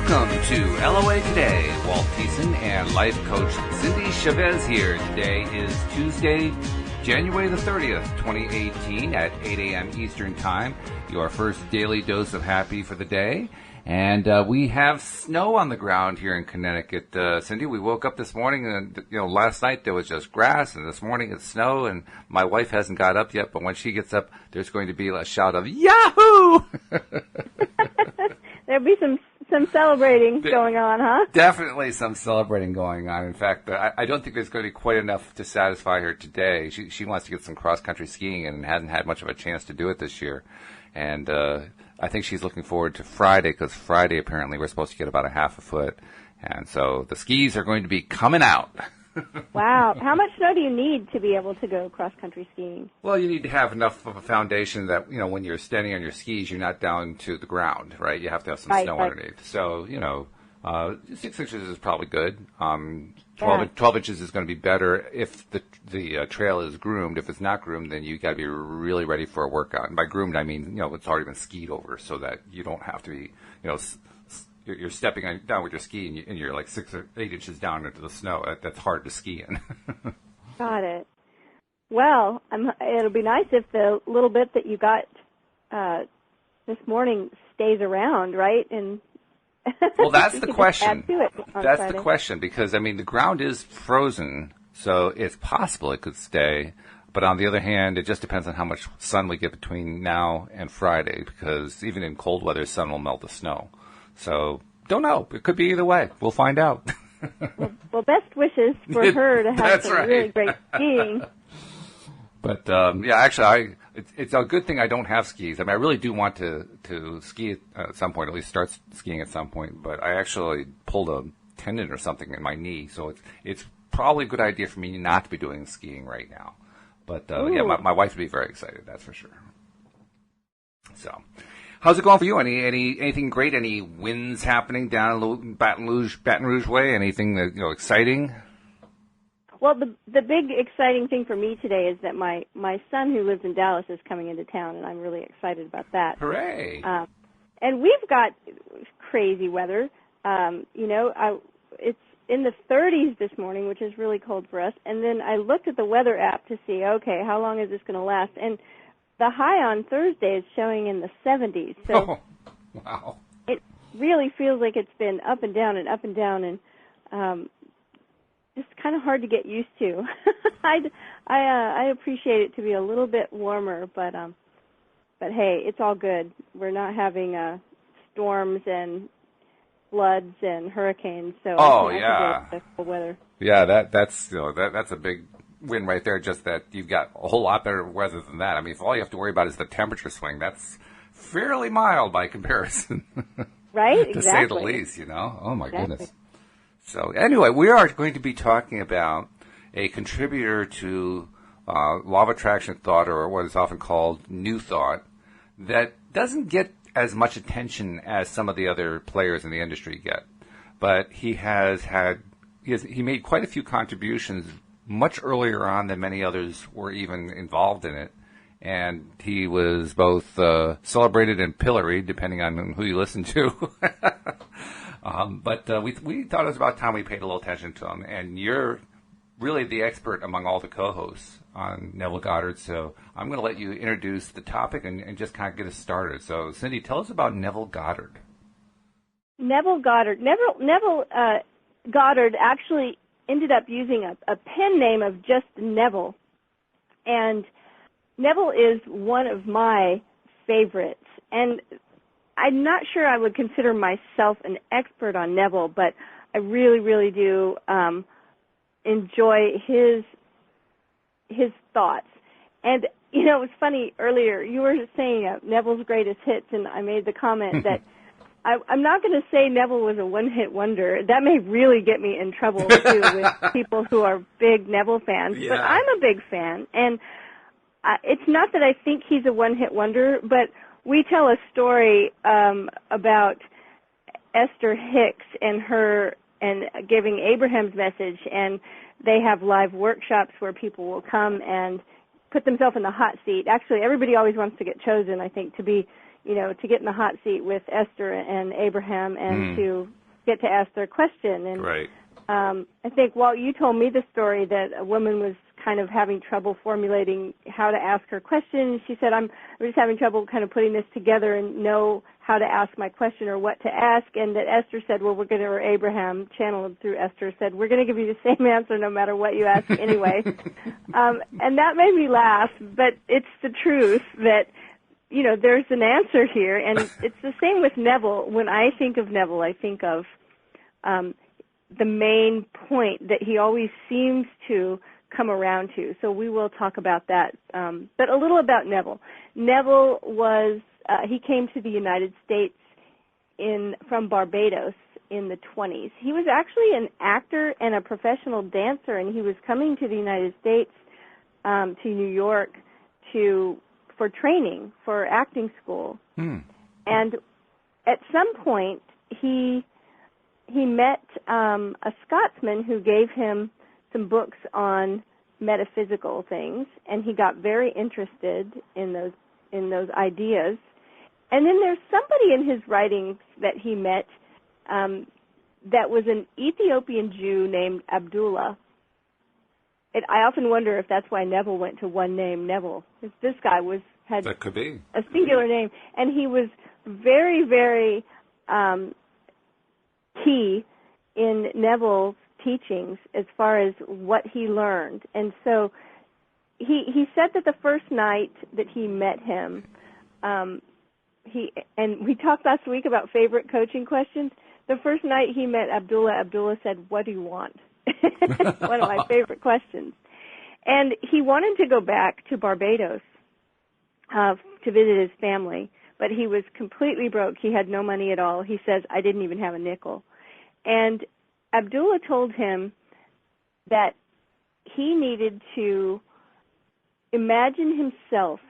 Welcome to LOA Today. Walt Thiessen and life coach Cindie Chavez here. Today is Tuesday, January the 30th, 2018 at 8 a.m. Eastern Time. Your first daily dose of happy for the day. And we have snow on the ground here in Connecticut. Cindie, we woke up this morning and, last night there was just grass and this morning it's snow and my wife hasn't got up yet, but when she gets up, there's going to be a shout of Yahoo! There'll be some celebrating going on, huh? Definitely some celebrating going on. In fact, I don't think there's going to be quite enough to satisfy her today. She wants to get some cross-country skiing and hasn't had much of a chance to do it this year. And I think she's looking forward to Friday because Friday apparently we're supposed to get about a half a foot. And so the skis are going to be coming out. Wow. How much snow do you need to be able to go cross-country skiing? Well, you need to have enough of a foundation that, when you're standing on your skis, you're not down to the ground, right? You have to have some snow underneath. So, 6 inches is probably good. 12 inches is going to be better if the trail is groomed. If it's not groomed, then you got to be really ready for a workout. And by groomed, I mean, it's already been skied over so that you don't have to be, you're stepping down with your ski and you're like 6 or 8 inches down into the snow. That's hard to ski in. Got it. Well, it'll be nice if the little bit that you got this morning stays around, right? And well, that's the question. That's the question because, the ground is frozen, so it's possible it could stay. But on the other hand, it just depends on how much sun we get between now and Friday because even in cold weather, sun will melt the snow. So, don't know. It could be either way. We'll find out. well, best wishes for her to have some really great skiing. But, actually, it's a good thing I don't have skis. I really do want to ski at some point, at least start skiing at some point. But I actually pulled a tendon or something in my knee, so it's probably a good idea for me not to be doing skiing right now. But, my wife would be very excited, that's for sure. So, how's it going for you? Anything great? Any wins happening down in Baton Rouge way? Anything that, exciting? Well, the big exciting thing for me today is that my son who lives in Dallas is coming into town, and I'm really excited about that. Hooray! And we've got crazy weather. It's in the 30s this morning, which is really cold for us. And then I looked at the weather app to see, okay, how long is this going to last? And the high on Thursday is showing in the 70s. So wow. It really feels like it's been up and down and up and down, and just kind of hard to get used to. I appreciate it to be a little bit warmer, but hey, it's all good. We're not having storms and floods and hurricanes, so I can get the cold weather. Yeah, that's a big win right there. Just that you've got a whole lot better weather than that. If all you have to worry about is the temperature swing, that's fairly mild by comparison. Right? To say the least, Oh my goodness. So anyway, we are going to be talking about a contributor to law of attraction thought, or what is often called new thought, that doesn't get as much attention as some of the other players in the industry get. But he made quite a few contributions much earlier on than many others were even involved in it. And he was both celebrated and pilloried, depending on who you listen to. But we thought it was about time we paid a little attention to him. And you're really the expert among all the co-hosts on Neville Goddard. So I'm going to let you introduce the topic and just kind of get us started. So, Cindie, tell us about Neville Goddard. Neville Goddard. Neville Goddard actually ended up using a pen name of just Neville. And Neville is one of my favorites. And I'm not sure I would consider myself an expert on Neville, but I really, really do enjoy his thoughts. And, it was funny earlier, you were saying Neville's greatest hits, and I made the comment that I'm not going to say Neville was a one-hit wonder. That may really get me in trouble, too, with people who are big Neville fans. Yeah. But I'm a big fan, and it's not that I think he's a one-hit wonder, but we tell a story about Esther Hicks and giving Abraham's message, and they have live workshops where people will come and put themselves in the hot seat. Actually, everybody always wants to get chosen, I think, to be, to get in the hot seat with Esther and Abraham and to get to ask their question. And right. I think, Walt, you told me the story that a woman was kind of having trouble formulating how to ask her question. She said, I'm just having trouble kind of putting this together and know how to ask my question or what to ask. And that Esther said, well, or Abraham, channeled through Esther, said, we're going to give you the same answer no matter what you ask anyway. And that made me laugh, but it's the truth that, there's an answer here. And it's the same with Neville. When I think of Neville, I think of the main point that he always seems to come around to. So we will talk about that. But a little about Neville. Neville was, he came to the United States from Barbados in the 1920s. He was actually an actor and a professional dancer, and he was coming to the United States, to New York, for training, for acting school. And at some point, he met a Scotsman who gave him some books on metaphysical things, and he got very interested in those ideas. And then there's somebody in his writings that he met that was an Ethiopian Jew named Abdullah. I often wonder if that's why Neville went to one name, Neville. This guy had that could be a singular name, and he was very, very key in Neville's teachings as far as what he learned. And so he said that the first night that he met him, and we talked last week about favorite coaching questions. The first night he met Abdullah said, "What do you want?" One of my favorite questions. And he wanted to go back to Barbados to visit his family, but he was completely broke. He had no money at all. He says, "I didn't even have a nickel." And Abdullah told him that he needed to imagine himself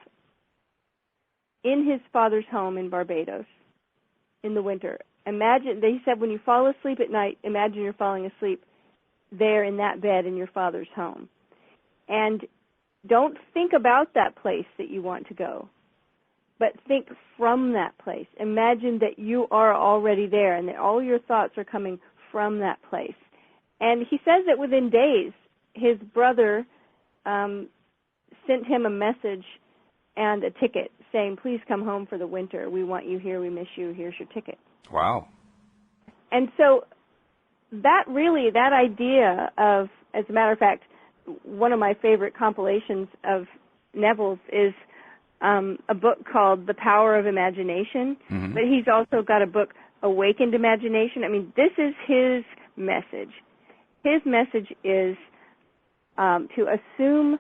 in his father's home in Barbados in the winter. He said, when you fall asleep at night, imagine you're falling asleep there in that bed in your father's home. And don't think about that place that you want to go, but think from that place. Imagine that you are already there and that all your thoughts are coming from that place. And he says that within days, his brother sent him a message and a ticket saying, "Please come home for the winter. We want you here. We miss you. Here's your ticket." Wow. And so that idea of, as a matter of fact, one of my favorite compilations of Neville's is a book called The Power of Imagination, but he's also got a book, Awakened Imagination. I mean, this is his message. His message is to assume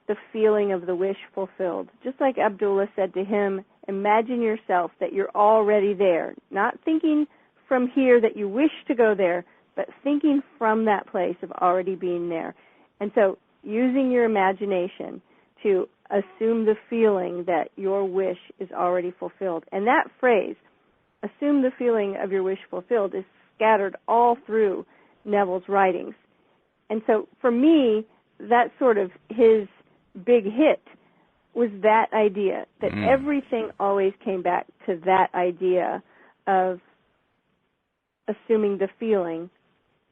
the feeling of the wish fulfilled. Just like Abdullah said to him, imagine yourself that you're already there, not thinking from here that you wish to go there, but thinking from that place of already being there. And so using your imagination to assume the feeling that your wish is already fulfilled. And that phrase, assume the feeling of your wish fulfilled, is scattered all through Neville's writings. And so for me, that's sort of his big hit, was that idea, that everything always came back to that idea of assuming the feeling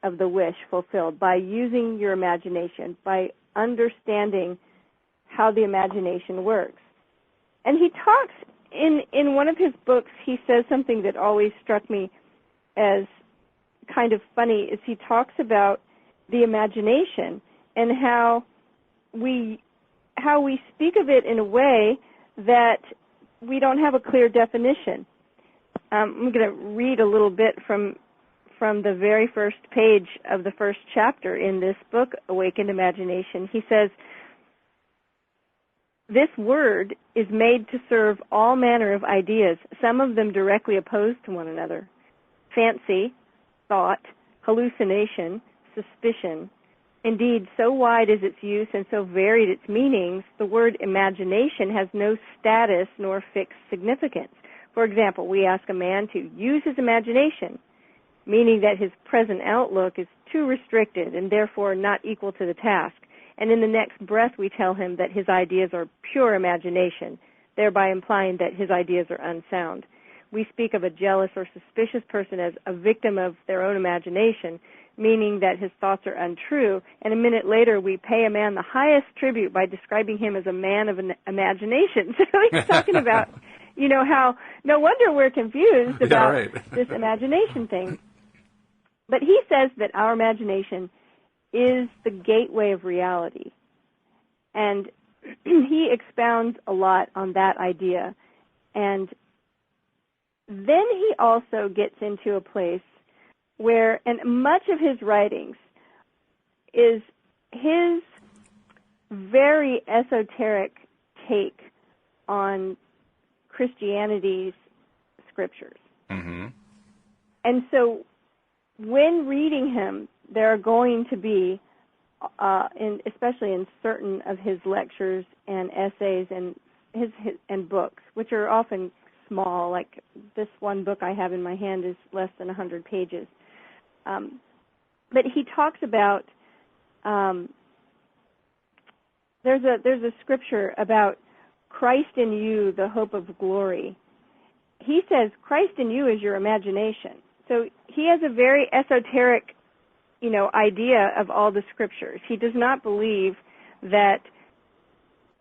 of the wish fulfilled by using your imagination, by understanding how the imagination works. And he talks, in one of his books, he says something that always struck me as kind of funny, is he talks about the imagination and how we speak of it in a way that we don't have a clear definition. I'm going to read a little bit from the very first page of the first chapter in this book, Awakened Imagination. He says, "This word is made to serve all manner of ideas, some of them directly opposed to one another. Fancy, thought, hallucination, suspicion. Indeed, so wide is its use and so varied its meanings, the word imagination has no status nor fixed significance. For example, we ask a man to use his imagination, meaning that his present outlook is too restricted and therefore not equal to the task. And in the next breath we tell him that his ideas are pure imagination, thereby implying that his ideas are unsound. We speak of a jealous or suspicious person as a victim of their own imagination, meaning that his thoughts are untrue, and a minute later we pay a man the highest tribute by describing him as a man of an imagination. So he's talking about, how no wonder we're confused about this imagination thing. But he says that our imagination is the gateway of reality. And he expounds a lot on that idea. And then he also gets into a place where, and much of his writings is his very esoteric take on Christianity's scriptures. Mm-hmm. And so when reading him, there are going to be, especially in certain of his lectures and essays and his books, which are often small, like this one book I have in my hand is less than 100 pages. But he talks about, there's a scripture about Christ in you, the hope of glory. He says Christ in you is your imagination. So he has a very esoteric, idea of all the scriptures. He does not believe that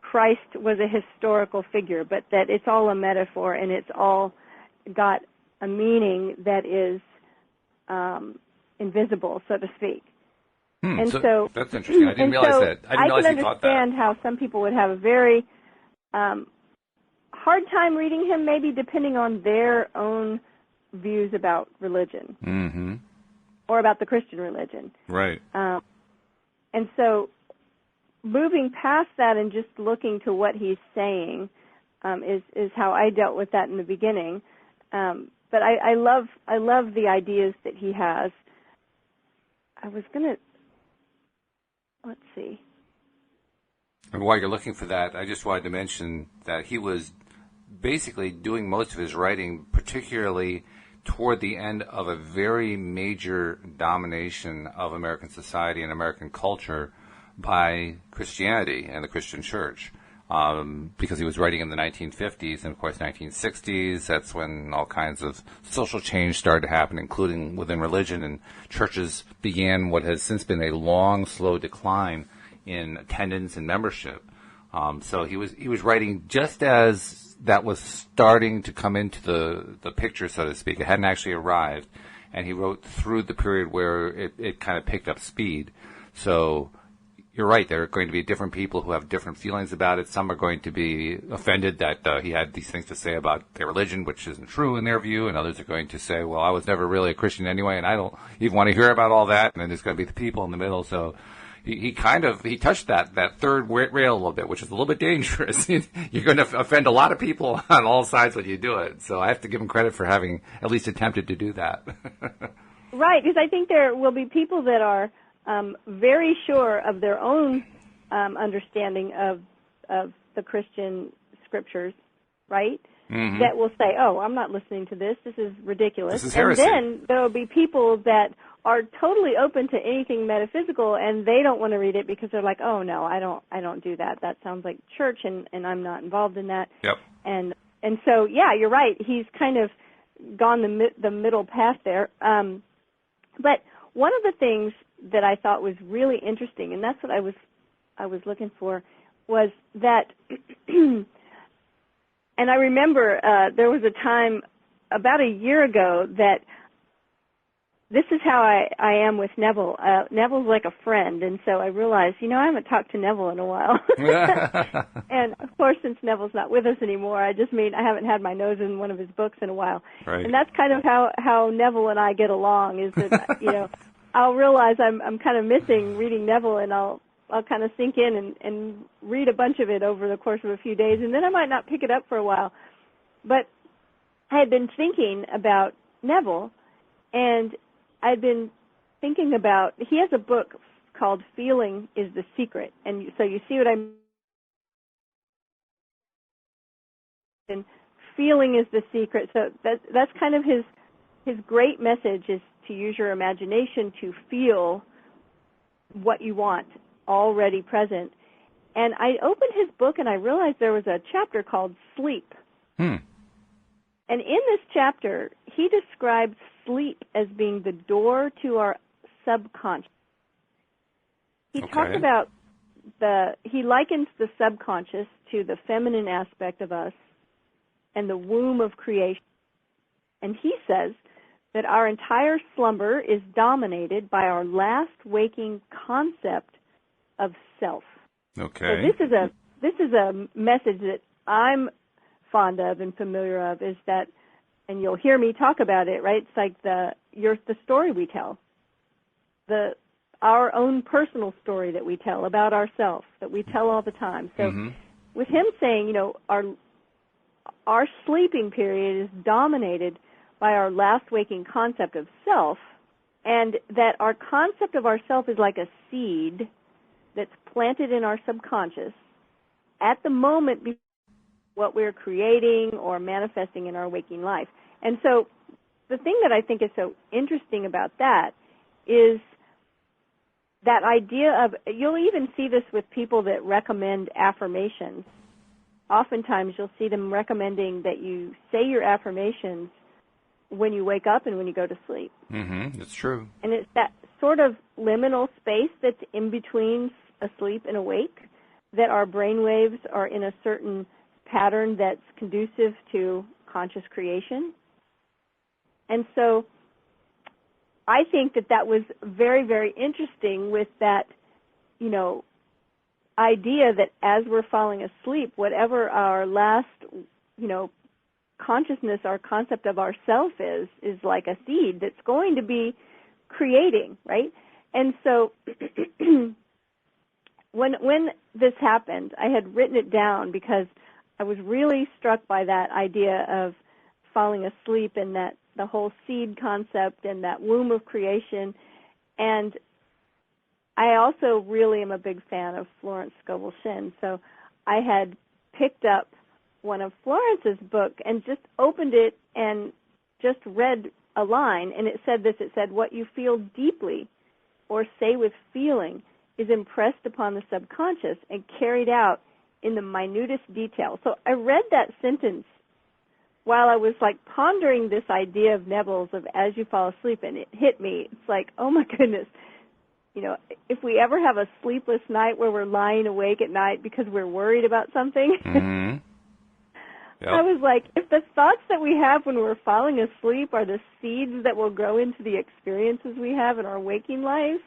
Christ was a historical figure, but that it's all a metaphor and it's all got a meaning that is invisible, so to speak. And so that's interesting. I didn't realize that. I didn't realize he thought that. I can understand how some people would have a very hard time reading him, maybe depending on their own views about religion. Mm-hmm. Or about the Christian religion. Right. And so moving past that and just looking to what he's saying is how I dealt with that in the beginning. But I love the ideas that he has. I was going to, let's see. And while you're looking for that, I just wanted to mention that he was basically doing most of his writing, particularly toward the end of a very major domination of American society and American culture by Christianity and the Christian church. Because he was writing in the 1950s and, of course, 1960s. That's when all kinds of social change started to happen, including within religion, and churches began what has since been a long, slow decline in attendance and membership. So he was writing just as that was starting to come into the picture, so to speak. It hadn't actually arrived, and he wrote through the period where it kind of picked up speed. So you're right, there are going to be different people who have different feelings about it. Some are going to be offended that he had these things to say about their religion, which isn't true in their view, and others are going to say, well, I was never really a Christian anyway, and I don't even want to hear about all that, and then there's going to be the people in the middle. So he touched that third rail a little bit, which is a little bit dangerous. You're going to offend a lot of people on all sides when you do it. So I have to give him credit for having at least attempted to do that. Right, because I think there will be people that are very sure of their own understanding of the Christian scriptures, right? Mm-hmm. That will say, oh, I'm not listening to this. This is ridiculous. This is heresy. And then there will be people that are totally open to anything metaphysical, and they don't want to read it because they're like, oh, no, I don't do that. That sounds like church, and I'm not involved in that. Yep. And so, yeah, you're right. He's kind of gone the middle path there. But one of the things that I thought was really interesting, and that's what I was looking for, was that, and I remember there was a time about a year ago that this is how I am with Neville. Neville's like a friend, and so I realized, I haven't talked to Neville in a while. And, of course, since Neville's not with us anymore, I just mean I haven't had my nose in one of his books in a while. Right. And that's kind of how Neville and I get along, is that, I'll realize I'm kind of missing reading Neville, and I'll kind of sink in and read a bunch of it over the course of a few days, and then I might not pick it up for a while. But I had been thinking about Neville, and I'd been thinking about, he has a book called Feeling is the Secret, and so you see what I mean? And feeling is the secret. So that's kind of his great message, is to use your imagination to feel what you want already present. And I opened his book and I realized there was a chapter called Sleep. And in this chapter, he describes sleep as being the door to our subconscious. He talks about he likens the subconscious to the feminine aspect of us and the womb of creation. And he says that our entire slumber is dominated by our last waking concept of self. Okay. So this is a message that I'm fond of and familiar of, is that, and you'll hear me talk about it, right? It's like the story we tell, our own personal story that we tell about ourselves, that we tell all the time. So with him saying, our sleeping period is dominated by our last waking concept of self, and that our concept of ourself is like a seed that's planted in our subconscious at the moment before what we're creating or manifesting in our waking life. And so the thing that I think is so interesting about that is that idea of, you'll even see this with people that recommend affirmations. Oftentimes you'll see them recommending that you say your affirmations when you wake up and when you go to sleep. That's true. And it's that sort of liminal space that's in between asleep and awake, that our brain waves are in a certain pattern that's conducive to conscious creation. And so I think that was very, very interesting with that, idea that as we're falling asleep, whatever our last, consciousness, our concept of ourself is like a seed that's going to be creating, right? And so when this happened, I had written it down because I was really struck by that idea of falling asleep and that the whole seed concept and that womb of creation. And I also really am a big fan of Florence Scovel Shinn. So I had picked up one of Florence's book and just opened it and just read a line, and it said this. It said, "What you feel deeply or say with feeling is impressed upon the subconscious and carried out in the minutest detail." So I read that sentence while I was like pondering this idea of Neville's of as you fall asleep, and it hit me. It's like, oh my goodness, if we ever have a sleepless night where we're lying awake at night because we're worried about something, Yep. I was like, if the thoughts that we have when we're falling asleep are the seeds that will grow into the experiences we have in our waking life,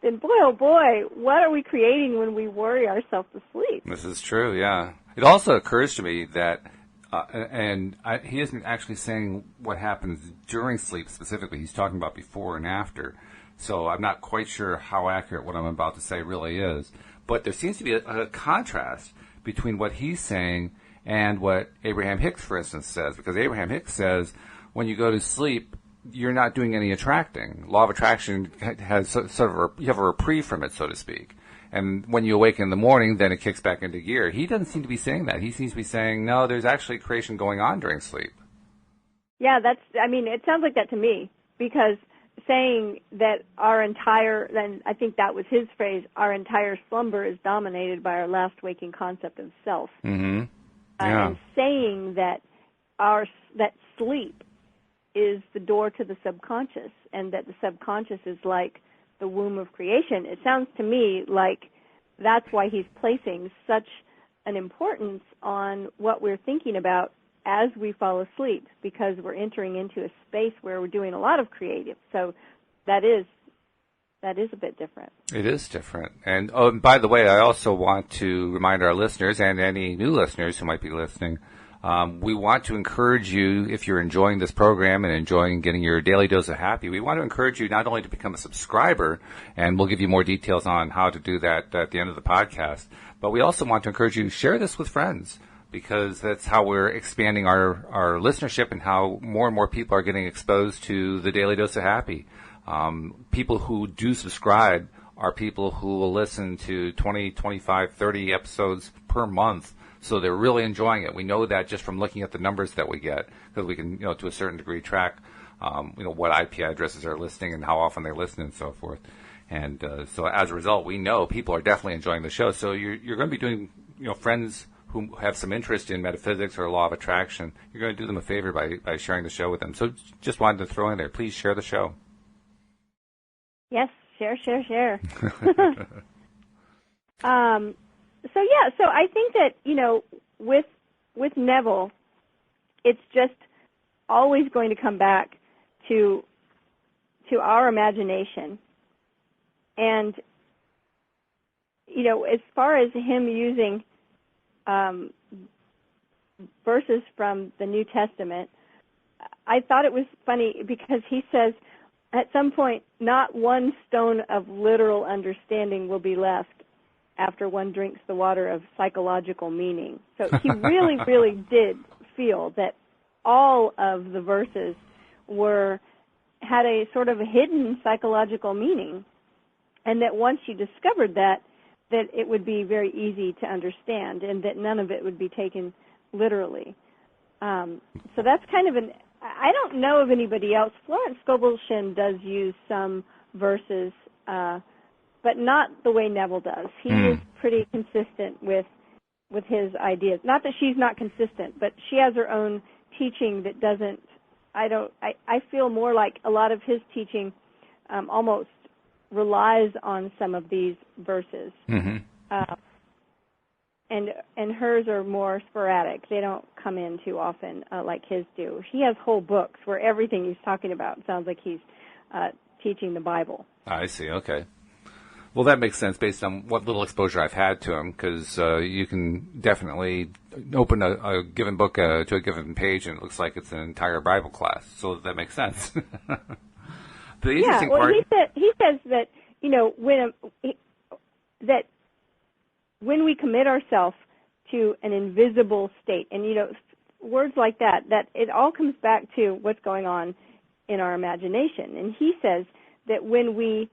then boy, oh boy, what are we creating when we worry ourselves to sleep? This is true, yeah. It also occurs to me that, he isn't actually saying what happens during sleep specifically. He's talking about before and after. So I'm not quite sure how accurate what I'm about to say really is. But there seems to be a contrast between what he's saying and what Abraham Hicks, for instance, says. Because Abraham Hicks says when you go to sleep, you're not doing any attracting. Law of attraction has sort of you have a reprieve from it, so to speak. And when you awaken in the morning, then it kicks back into gear. He doesn't seem to be saying that. He seems to be saying, no, there's actually creation going on during sleep. Yeah, it sounds like that to me, because saying that then I think that was his phrase, our entire slumber is dominated by our last waking concept of self. Mm-hmm. Yeah. And saying that that sleep is the door to the subconscious, and that the subconscious is like the womb of creation. It sounds to me like that's why he's placing such an importance on what we're thinking about as we fall asleep, because we're entering into a space where we're doing a lot of creative. So that is a bit different. It is different. And by the way, I also want to remind our listeners and any new listeners who might be listening, we want to encourage you, if you're enjoying this program and enjoying getting your daily dose of happy, we want to encourage you not only to become a subscriber, and we'll give you more details on how to do that at the end of the podcast, but we also want to encourage you to share this with friends, because that's how we're expanding our listenership and how more and more people are getting exposed to the daily dose of happy. People who do subscribe are people who will listen to 20, 25, 30 episodes per month. So they're really enjoying it. We know that just from looking at the numbers that we get, because we can, to a certain degree track, what IP addresses are listening and how often they listen and so forth. And so as a result, we know people are definitely enjoying the show. So you're going to be doing, friends who have some interest in metaphysics or law of attraction, you're going to do them a favor by sharing the show with them. So just wanted to throw in there, please share the show. Yes, share. So I think that, with Neville, it's just always going to come back to our imagination. And, as far as him using verses from the New Testament, I thought it was funny because he says, at some point, not one stone of literal understanding will be left after one drinks the water of psychological meaning. So he really, really did feel that all of the verses had a sort of a hidden psychological meaning, and that once you discovered that it would be very easy to understand, and that none of it would be taken literally. So that's kind of I don't know of anybody else. Florence Scoble-Shinn does use some verses, but not the way Neville does. He is pretty consistent with his ideas. Not that she's not consistent, but she has her own teaching that doesn't. I feel more like a lot of his teaching almost relies on some of these verses. Mm-hmm. And hers are more sporadic. They don't come in too often like his do. He has whole books where everything he's talking about sounds like he's teaching the Bible. I see. Okay. Well, that makes sense based on what little exposure I've had to him, because you can definitely open a given book to a given page, and it looks like it's an entire Bible class. So that makes sense. The interesting part. He says that when we commit ourselves to an invisible state, and words like that it all comes back to what's going on in our imagination. And he says that when we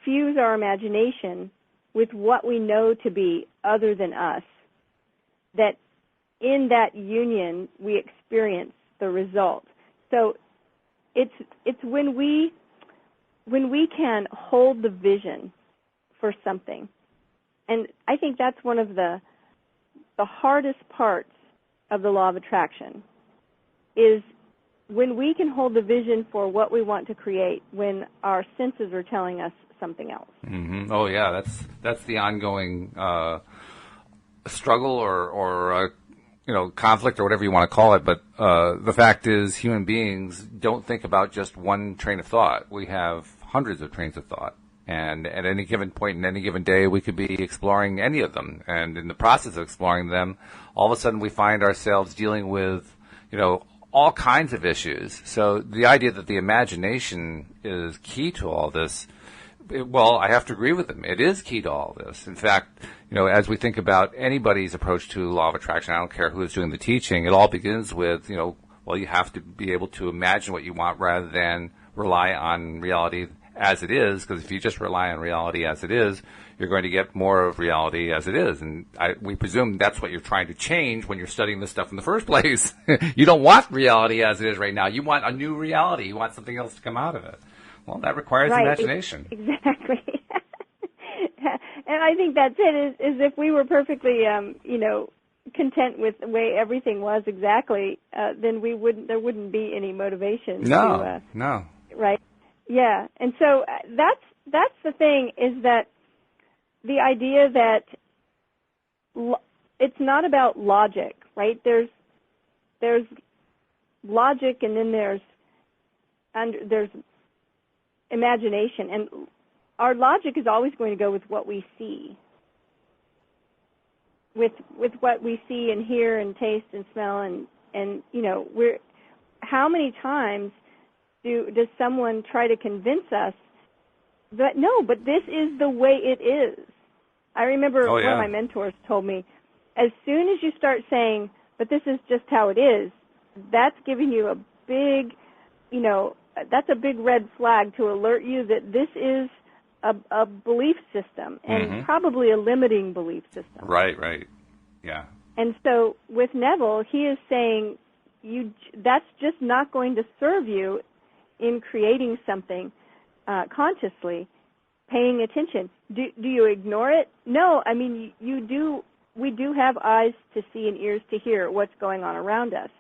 fuse our imagination with what we know to be other than us, that in that union we experience the result. So it's when we can hold the vision for something. And I think that's one of the hardest parts of the law of attraction, is when we can hold the vision for what we want to create when our senses are telling us something else. Mm-hmm. Oh, yeah, that's the ongoing struggle or conflict or whatever you want to call it. But the fact is, human beings don't think about just one train of thought. We have hundreds of trains of thought. And at any given point in any given day, we could be exploring any of them. And in the process of exploring them, all of a sudden we find ourselves dealing with, all kinds of issues. So the idea that the imagination is key to all this, well, I have to agree with him. It is key to all this. In fact, as we think about anybody's approach to law of attraction, I don't care who is doing the teaching, it all begins with, you have to be able to imagine what you want rather than rely on reality as it is, because if you just rely on reality as it is, you're going to get more of reality as it is. And we presume that's what you're trying to change when you're studying this stuff in the first place. You don't want reality as it is right now. You want a new reality. You want something else to come out of it. Well, that requires imagination. Exactly. And I think that's it, is if we were perfectly, content with the way everything was exactly, then there wouldn't be any motivation. No. Right? Yeah, and so that's the thing, is that the idea that it's not about logic, right? There's logic, and then there's imagination, and our logic is always going to go with what we see, with what we see and hear and taste and smell, and how many times does someone try to convince us that, no, but this is the way it is? I remember one of my mentors told me, as soon as you start saying, but this is just how it is, that's giving you a big, that's a big red flag to alert you that this is a belief system, and probably a limiting belief system. Right, yeah. And so with Neville, he is saying that's just not going to serve you in creating something consciously. paying attention. Do you ignore it? No. I mean, you do. We do have eyes to see and ears to hear what's going on around us.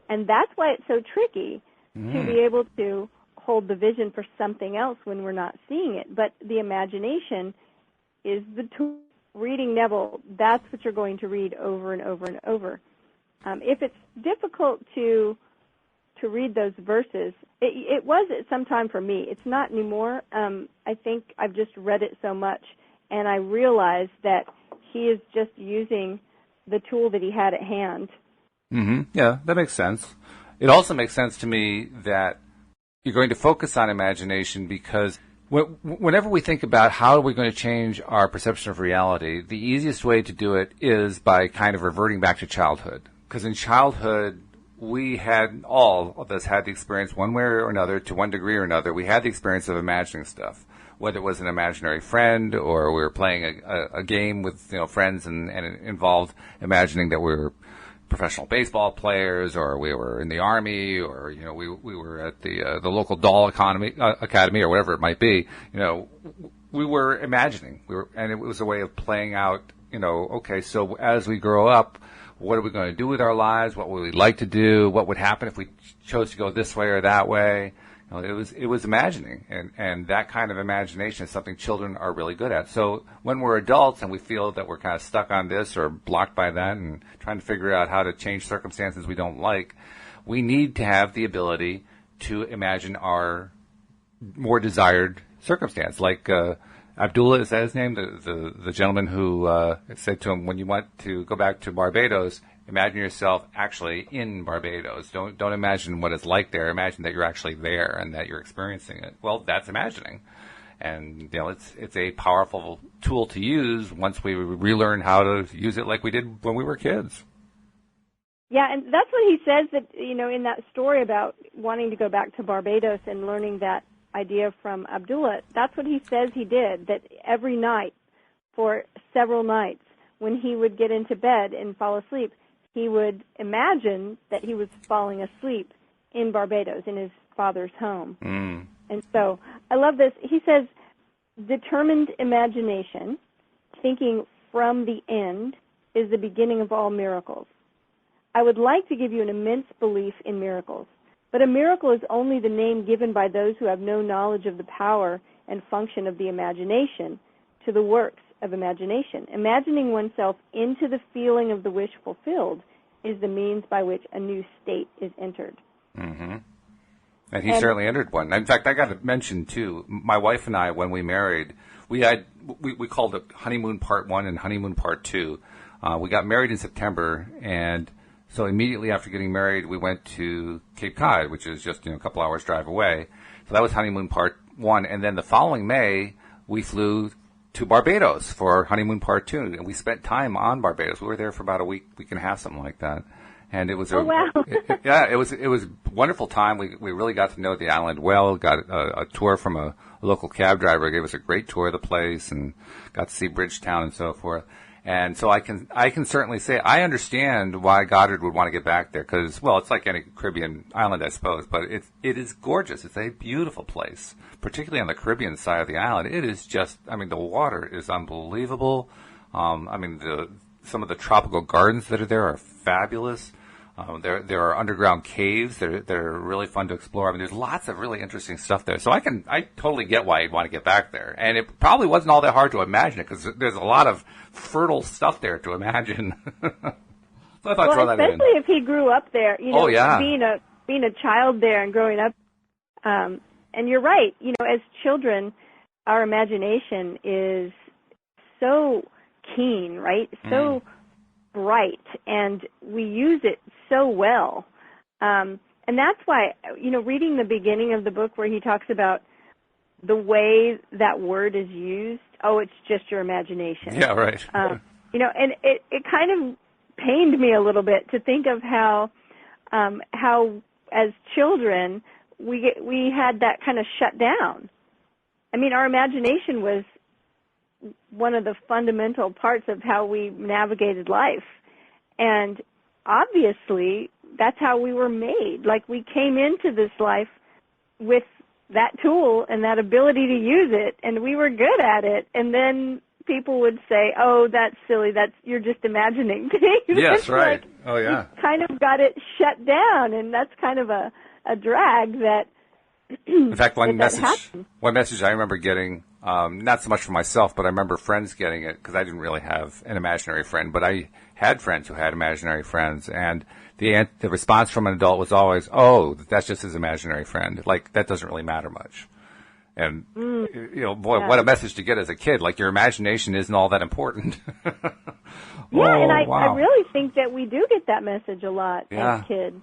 And that's why it's so tricky to be able to hold the vision for something else when we're not seeing it. But the imagination is the tool. Reading Neville, that's what you're going to read over and over and over. If it's difficult to read those verses, it was at some time for me. It's not anymore. I think I've just read it so much, and I realized that he is just using the tool that he had at hand. Mm-hmm. Yeah, that makes sense. It also makes sense to me that you're going to focus on imagination because whenever we think about how are we going to change our perception of reality, the easiest way to do it is by kind of reverting back to childhood. Because in childhood, all of us had the experience one way or another, to one degree or another, we had the experience of imagining stuff. Whether it was an imaginary friend or we were playing a game with friends and it involved imagining that we were professional baseball players, or we were in the army, or we were at the local doll academy or whatever it might be. We were imagining. And it was a way of playing out. Okay, so as we grow up, what are we going to do with our lives? What would we like to do? What would happen if we chose to go this way or that way? It was imagining, and that kind of imagination is something children are really good at. So when we're adults and we feel that we're kind of stuck on this or blocked by that and trying to figure out how to change circumstances we don't like, we need to have the ability to imagine our more desired circumstance. Like Abdullah, is that his name? The gentleman who said to him, when you want to go back to Barbados, imagine yourself actually in Barbados. Don't imagine what it's like there. Imagine that you're actually there and that you're experiencing it. Well, that's imagining. And it's a powerful tool to use once we relearn how to use it like we did when we were kids. Yeah, and that's what he says that, in that story about wanting to go back to Barbados and learning that idea from Abdullah. That's what he says he did, that every night for several nights when he would get into bed and fall asleep, he would imagine that he was falling asleep in Barbados, in his father's home. And so I love this. He says, determined imagination, thinking from the end, is the beginning of all miracles. I would like to give you an immense belief in miracles, but a miracle is only the name given by those who have no knowledge of the power and function of the imagination to the works of imagination. Imagining oneself into the feeling of the wish fulfilled is the means by which a new state is entered. Mm-hmm. And he certainly entered one. In fact, I got to mention, too, my wife and I, when we married, we called it honeymoon part 1 and honeymoon part 2. We got married in September, and so immediately after getting married, we went to Cape Cod, which is just a couple hours drive away. So that was honeymoon part 1. And then the following May, we flew to Barbados for honeymoon part 2, and we spent time on Barbados. We were there for about a week and a half, something like that. And it was it was a wonderful time. We really got to know the island well. Got a tour from a local cab driver, gave us a great tour of the place, and got to see Bridgetown and so forth. And so I can certainly say I understand why Goddard would want to get back there, because, well, it's like any Caribbean island, I suppose, but it is gorgeous. It's a beautiful place, particularly on the Caribbean side of the island. It is just, the water is unbelievable. Some of the tropical gardens that are there are fabulous. There are underground caves that are really fun to explore. There's lots of really interesting stuff there. So I totally get why you'd want to get back there. And it probably wasn't all that hard to imagine it, because there's a lot of fertile stuff there to imagine. So I thought throw that in. Especially if he grew up there, being a child there and growing up. And you're right, as children, our imagination is so keen, right? So bright, and we use it so well. And that's why, reading the beginning of the book where he talks about the way that word is used, it's just your imagination. Yeah, right. And it kind of pained me a little bit to think of how as children we had that kind of shut down. Our imagination was one of the fundamental parts of how we navigated life. And obviously, that's how we were made. Like, we came into this life with that tool and that ability to use it, and we were good at it. And then people would say, "Oh, that's silly. You're just imagining things." Yes, right. Like, oh, yeah. you kind of got it shut down, and that's kind of a drag that. In fact, one happened. message I remember getting, not so much for myself, but I remember friends getting it because I didn't really have an imaginary friend, but I had friends who had imaginary friends, and the response from an adult was always, "Oh, that's just his imaginary friend. Like, that doesn't really matter much." And, boy, what a message to get as a kid. Like, your imagination isn't all that important. I really think that we do get that message a lot as kids.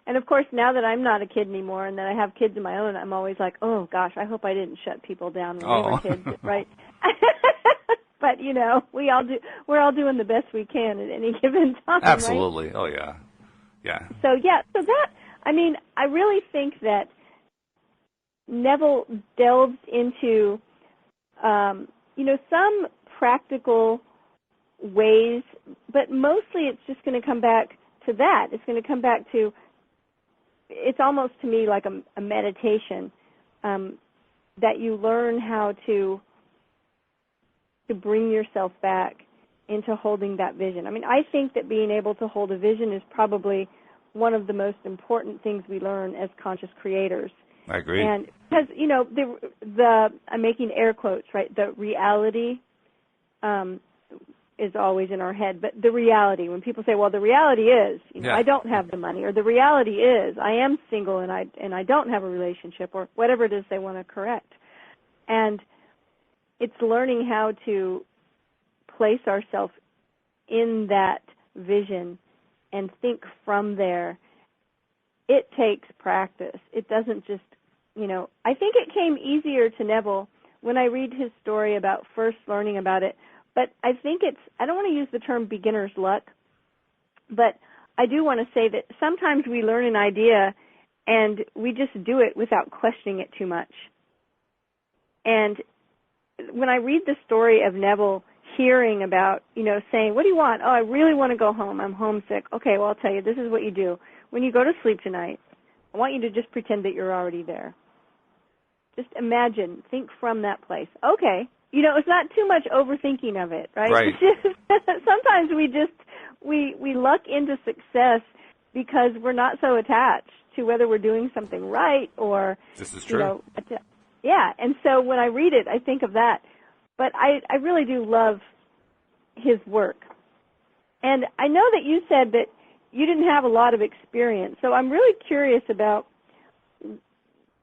And of course, now that I'm not a kid anymore and that I have kids of my own, I'm always like, oh, gosh, I hope I didn't shut people down when we were kids, right? But, we're all doing the best we can at any given time, Absolutely. Right? Oh, yeah. Yeah. So that, I really think that Neville delves into, some practical ways, but mostly it's just going to come back to that. It's going to come back to, it's almost to me like a meditation, that you learn how to bring yourself back into holding that vision. I think that being able to hold a vision is probably one of the most important things we learn as conscious creators. I agree. And because, I'm making air quotes, right? The reality is always in our head, but the reality, when people say, well, the reality is, I don't have the money, or the reality is I am single and I don't have a relationship, or whatever it is they want to correct. And it's learning how to place ourselves in that vision and think from there. It takes practice. It doesn't just, I think it came easier to Neville when I read his story about first learning about it. But I think I don't want to use the term beginner's luck, but I do want to say that sometimes we learn an idea and we just do it without questioning it too much. And when I read the story of Neville hearing about, saying, what do you want? Oh, I really want to go home. I'm homesick. Okay, well, I'll tell you, this is what you do. When you go to sleep tonight, I want you to just pretend that you're already there. Just imagine, think from that place. Okay. It's not too much overthinking of it, right? Right. Sometimes we luck into success because we're not so attached to whether we're doing something right or, this is true. And so when I read it, I think of that. But I really do love his work. And I know that you said that you didn't have a lot of experience, so I'm really curious about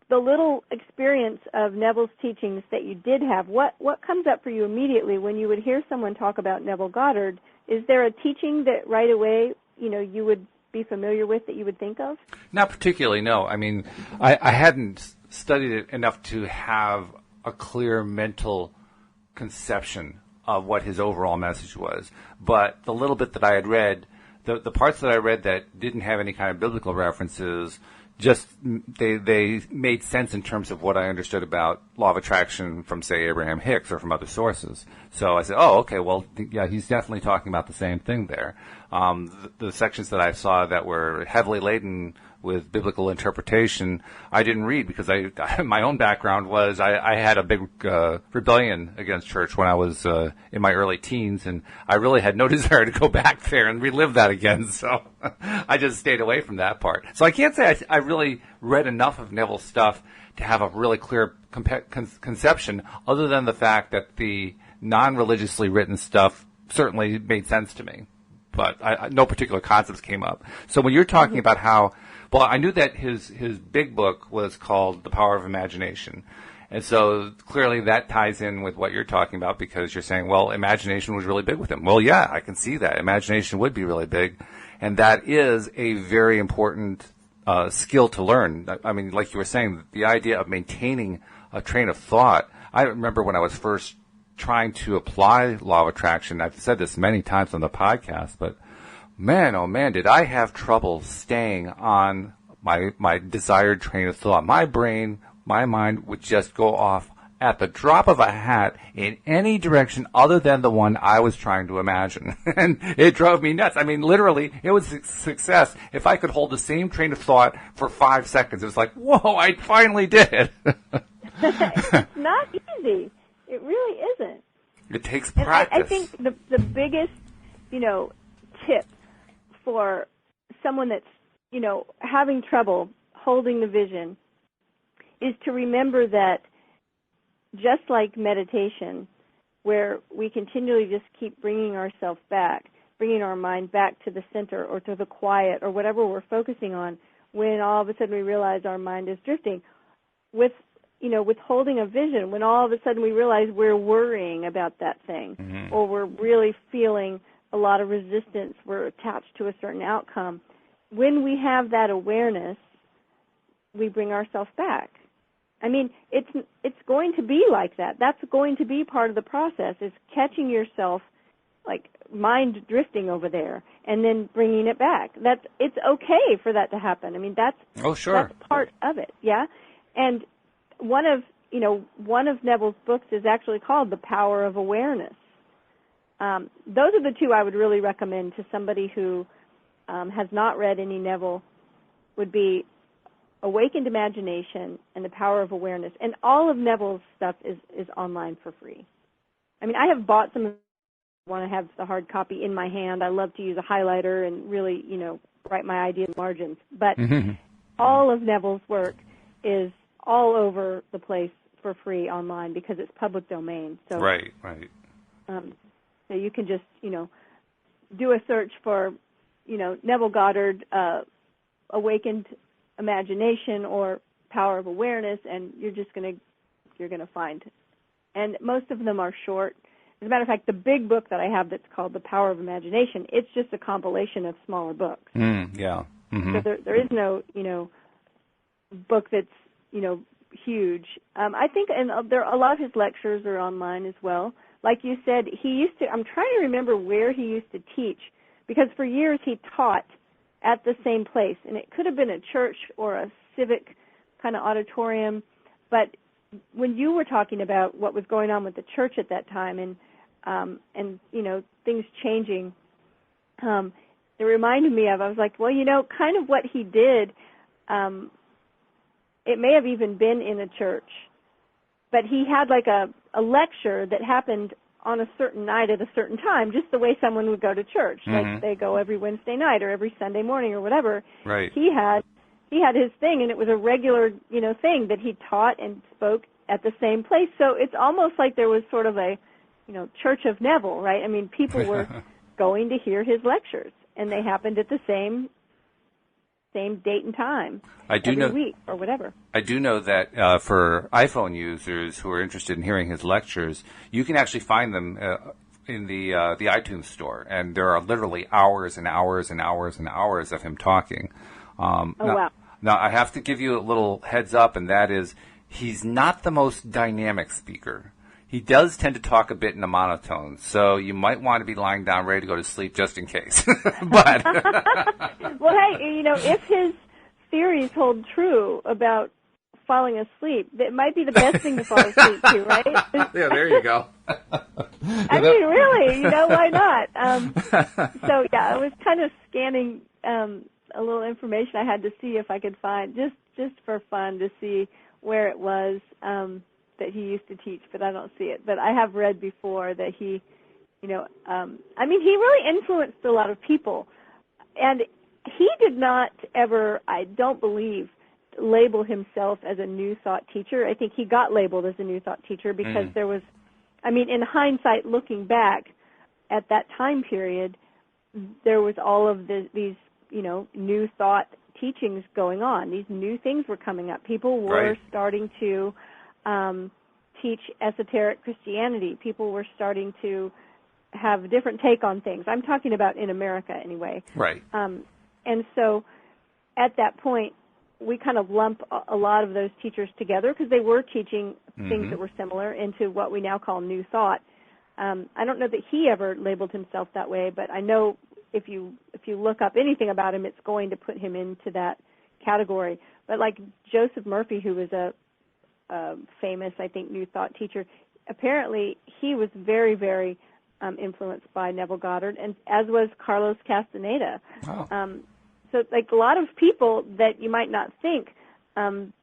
the little experience of Neville's teachings that you did have. What comes up for you immediately when you would hear someone talk about Neville Goddard? Is there a teaching that right away, you would be familiar with that you would think of? Not particularly, no. I hadn't studied it enough to have a clear mental conception of what his overall message was. But the little bit that I had read, the parts that I read that didn't have any kind of biblical references, just they made sense in terms of what I understood about law of attraction from, say, Abraham Hicks or from other sources. So I said, oh, okay, well, yeah, he's definitely talking about the same thing there. The sections that I saw that were heavily laden with biblical interpretation, I didn't read because my own background was I had a big rebellion against church when I was in my early teens, and I really had no desire to go back there and relive that again. So I just stayed away from that part. So I can't say I really read enough of Neville's stuff to have a really clear conception, other than the fact that the non-religiously written stuff certainly made sense to me. But no particular concepts came up. So when you're talking about how, well, I knew that his big book was called The Power of Imagination. And so clearly that ties in with what you're talking about, because you're saying, well, imagination was really big with him. Well, yeah, I can see that. Imagination would be really big. And that is a very important skill to learn. I mean, like you were saying, the idea of maintaining a train of thought. I remember when I was first trying to apply law of attraction. I've said this many times on the podcast, but man, oh man, did I have trouble staying on my desired train of thought. My brain, my mind would just go off at the drop of a hat in any direction other than the one I was trying to imagine. And it drove me nuts. I mean, literally, it was a success. If I could hold the same train of thought for 5 seconds, it was like, whoa, I finally did it. It's not easy. It really isn't. It takes practice. And I think the biggest, tip for someone that's, having trouble holding the vision is to remember that just like meditation, where we continually just keep bringing ourselves back, bringing our mind back to the center or to the quiet or whatever we're focusing on, when all of a sudden we realize our mind is drifting. With holding a vision, when all of a sudden we realize we're worrying about that thing, or we're really feeling a lot of resistance, we're attached to a certain outcome, when we have that awareness, we bring ourselves back. I mean, it's going to be like that. That's going to be part of the process, is catching yourself, like mind drifting over there, and then bringing it back. It's okay for that to happen. I mean, that's part of it, yeah. And one of Neville's books is actually called The Power of Awareness. Those are the two I would really recommend to somebody who has not read any Neville, would be Awakened Imagination and The Power of Awareness. And all of Neville's stuff is online for free. I mean, I have bought some. I want to have the hard copy in my hand. I love to use a highlighter and really, write my idea margins. But all of Neville's work is all over the place for free online because it's public domain. So right. So you can just, do a search for, Neville Goddard, Awakened Imagination or Power of Awareness, and you're gonna find. And most of them are short. As a matter of fact, the big book that I have that's called The Power of Imagination, it's just a compilation of smaller books. Yeah. Mm-hmm. So there is no, book that's, huge. I think, and a lot of his lectures are online as well. Like you said, I'm trying to remember where he used to teach, because for years he taught at the same place, and it could have been a church or a civic kind of auditorium. But when you were talking about what was going on with the church at that time, and things changing, it reminded me of, I was like, well, kind of what he did, it may have even been in a church, but he had like a lecture that happened on a certain night at a certain time, just the way someone would go to church, like they go every Wednesday night or every Sunday morning or whatever. Right. He had his thing, and it was a regular, thing that he taught and spoke at the same place. So it's almost like there was sort of a, Church of Neville, right? I mean, people were going to hear his lectures, and they happened at the same date and time every week or whatever. I do know that for iPhone users who are interested in hearing his lectures, you can actually find them in the iTunes store, and there are literally hours and hours and hours and hours of him talking. Wow. Now, I have to give you a little heads up, and that is he's not the most dynamic speaker. He does tend to talk a bit in a monotone, so you might want to be lying down ready to go to sleep just in case. But well, hey, if his theories hold true about falling asleep, it might be the best thing to fall asleep to, right? Yeah, there you go. I mean, really, why not? So, yeah, I was kind of scanning a little information I had to see if I could find, just for fun, to see where it was that he used to teach, but I don't see it. But I have read before that he, he really influenced a lot of people. And he did not ever, I don't believe, label himself as a New Thought teacher. I think he got labeled as a New Thought teacher because there was, in hindsight, looking back at that time period, there was all of these, New Thought teachings going on. These new things were coming up. People were starting to teach esoteric Christianity. People were starting to have a different take on things. I'm talking about in America anyway. Right. And so at that point, we kind of lump a lot of those teachers together because they were teaching things that were similar into what we now call New Thought. I don't know that he ever labeled himself that way, but I know if you look up anything about him, it's going to put him into that category. But like Joseph Murphy, who was a famous, I think, New Thought teacher. Apparently, he was very, very influenced by Neville Goddard, and as was Carlos Castaneda. Oh. So, like, a lot of people that you might not think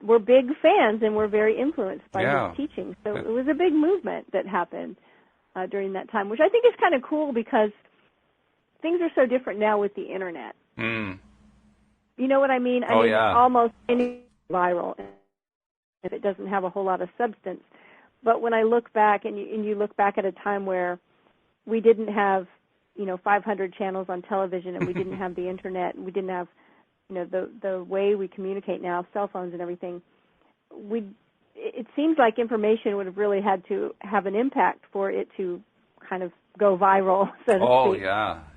were big fans and were very influenced by his teaching. So it was a big movement that happened during that time, which I think is kind of cool because things are so different now with the Internet. Mm. You know what I mean? I mean, almost any viral if it doesn't have a whole lot of substance. But when I look back, and you look back at a time where we didn't have, 500 channels on television, and we didn't have the Internet, and we didn't have, the way we communicate now, cell phones and everything, it seems like information would have really had to have an impact for it to kind of go viral, so to speak. Oh,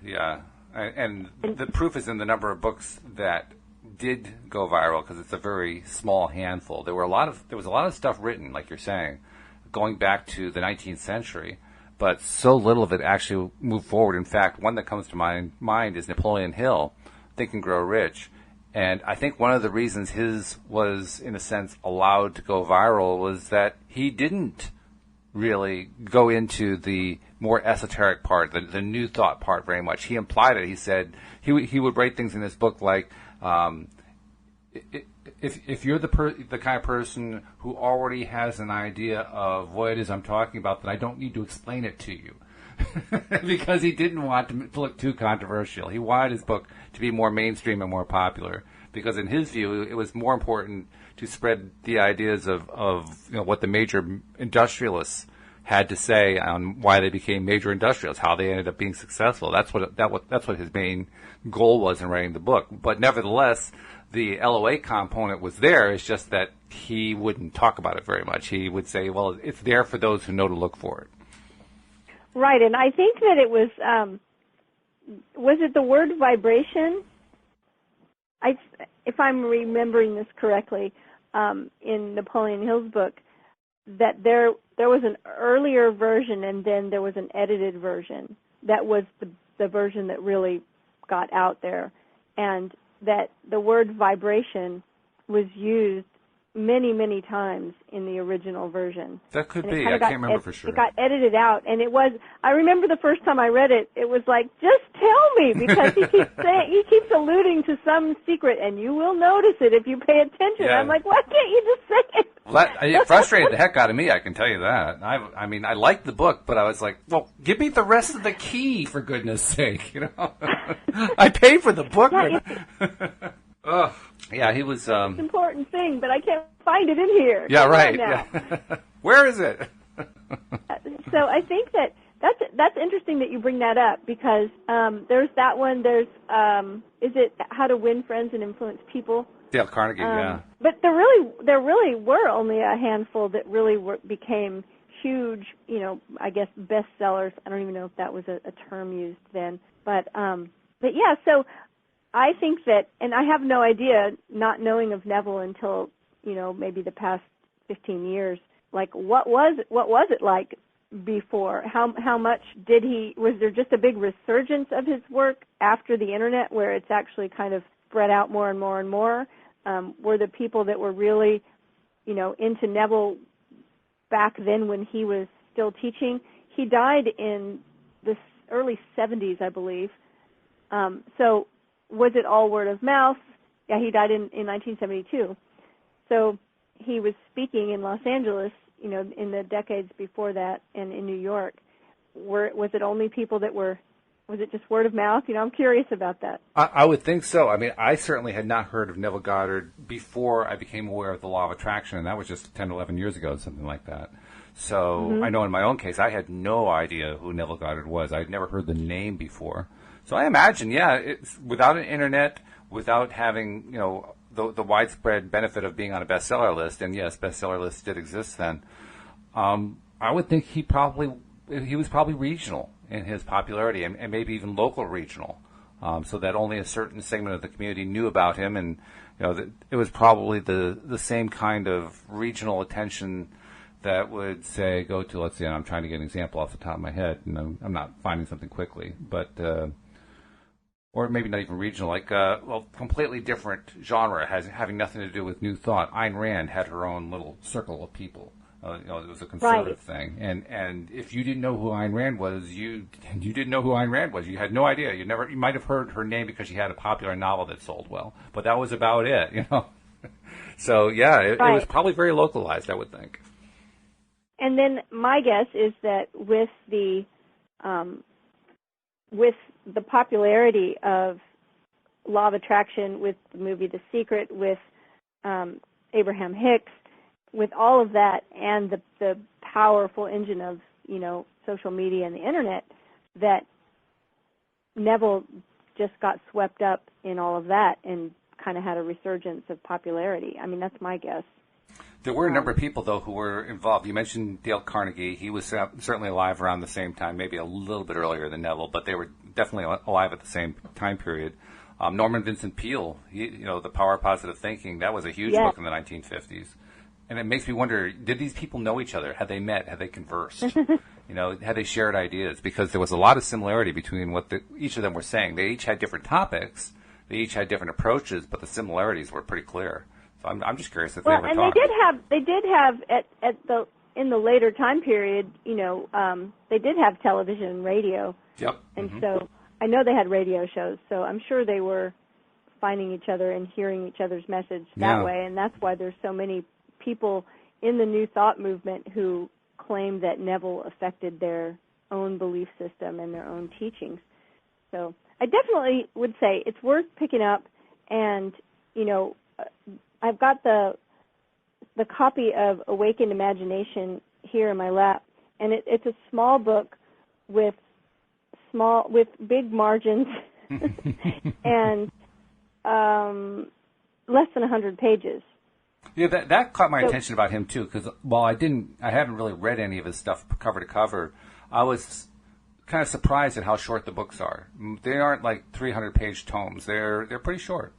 yeah. And the proof is in the number of books that did go viral, because it's a very small handful. There was a lot of stuff written, like you're saying, going back to the 19th century, but so little of it actually moved forward. In fact, one that comes to my mind is Napoleon Hill, Think and Grow Rich. And I think one of the reasons his was, in a sense, allowed to go viral was that he didn't really go into the more esoteric part, the New Thought part very much. He implied it. He said he would write things in his book like, if you're the kind of person who already has an idea of what it is I'm talking about, then I don't need to explain it to you. Because he didn't want to look too controversial. He wanted his book to be more mainstream and more popular, because in his view, it was more important to spread the ideas of what the major industrialists had to say on why they became major industrialists, how they ended up being successful. That's what his main goal was in writing the book. But nevertheless, the LOA component was there. It's just that he wouldn't talk about it very much. He would say, well, it's there for those who know to look for it. Right, and I think that it was it the word vibration? If I'm remembering this correctly, in Napoleon Hill's book, that there was an earlier version and then there was an edited version that was the version that really got out there, and that the word vibration was used many, many times in the original version. That could be. I can't remember for sure. It got edited out, and I remember the first time I read it, it was like, just tell me, because he keeps alluding to some secret, and you will notice it if you pay attention. Yeah. I'm like, why can't you just say it? Well, it frustrated the heck out of me, I can tell you that. I liked the book, but I was like, well, give me the rest of the key, for goodness sake, I paid for the book. Yeah, yeah, he was... It's an important thing, but I can't find it in here. Yeah, right. Yeah. Where is it? So I think that's interesting that you bring that up, because there's that one. There's is it How to Win Friends and Influence People? Dale Carnegie, yeah. But there really were only a handful that really became huge, I guess bestsellers. I don't even know if that was a term used then. But yeah, so I think that, and I have no idea, not knowing of Neville until, maybe the past 15 years, like what was it like before? How much was there just a big resurgence of his work after the Internet, where it's actually kind of spread out more and more and more? Were the people that were really, into Neville back then when he was still teaching? He died in the early 70s, I believe. So was it all word of mouth? Yeah, he died in 1972. So he was speaking in Los Angeles, in the decades before that, and in New York. Was it only people that was it just word of mouth? I'm curious about that. I would think so. I mean, I certainly had not heard of Neville Goddard before I became aware of the law of attraction, and that was just 10, 11 years ago, something like that. So I know in my own case, I had no idea who Neville Goddard was. I'd never heard the name before. So I imagine, it's without an Internet, without having, the widespread benefit of being on a bestseller list, and yes, bestseller lists did exist then, I would think he was probably regional in his popularity, and maybe even local regional, so that only a certain segment of the community knew about him, and it was probably the same kind of regional attention that would say go to, let's see, I'm trying to get an example off the top of my head, and I'm not finding something quickly, but or maybe not even regional, like completely different genre, having nothing to do with New Thought. Ayn Rand had her own little circle of people. It was a conservative thing, and if you didn't know who Ayn Rand was, you didn't know who Ayn Rand was. You had no idea. You might have heard her name because she had a popular novel that sold well, but that was about it. So yeah, it was probably very localized, I would think. And then my guess is that with the popularity of Law of Attraction, with the movie The Secret, with Abraham Hicks, with all of that, and the powerful engine of social media and the internet, that Neville just got swept up in all of that and kind of had a resurgence of popularity. I mean, that's my guess. There were a number of people, though, who were involved. You mentioned Dale Carnegie. He was certainly alive around the same time, maybe a little bit earlier than Neville, but they were definitely alive at the same time period. Norman Vincent Peale, The Power of Positive Thinking, that was a huge book in the 1950s. And it makes me wonder, did these people know each other? Had they met? Had they conversed? Had they shared ideas? Because there was a lot of similarity between what each of them were saying. They each had different topics. They each had different approaches, but the similarities were pretty clear. So I'm just curious if they ever talked. They did have in the later time period, they did have television and radio. Yep. And so I know they had radio shows, so I'm sure they were finding each other and hearing each other's message that way, and that's why there's so many people in the New Thought movement who claim that Neville affected their own belief system and their own teachings. So I definitely would say it's worth picking up, and I've got the copy of Awakened Imagination here in my lap, and it's a small book with big margins and less than 100 pages. Yeah, that caught my attention about him too, because while I haven't really read any of his stuff cover to cover, I was kind of surprised at how short the books are. They aren't like 300-page tomes. They're pretty short.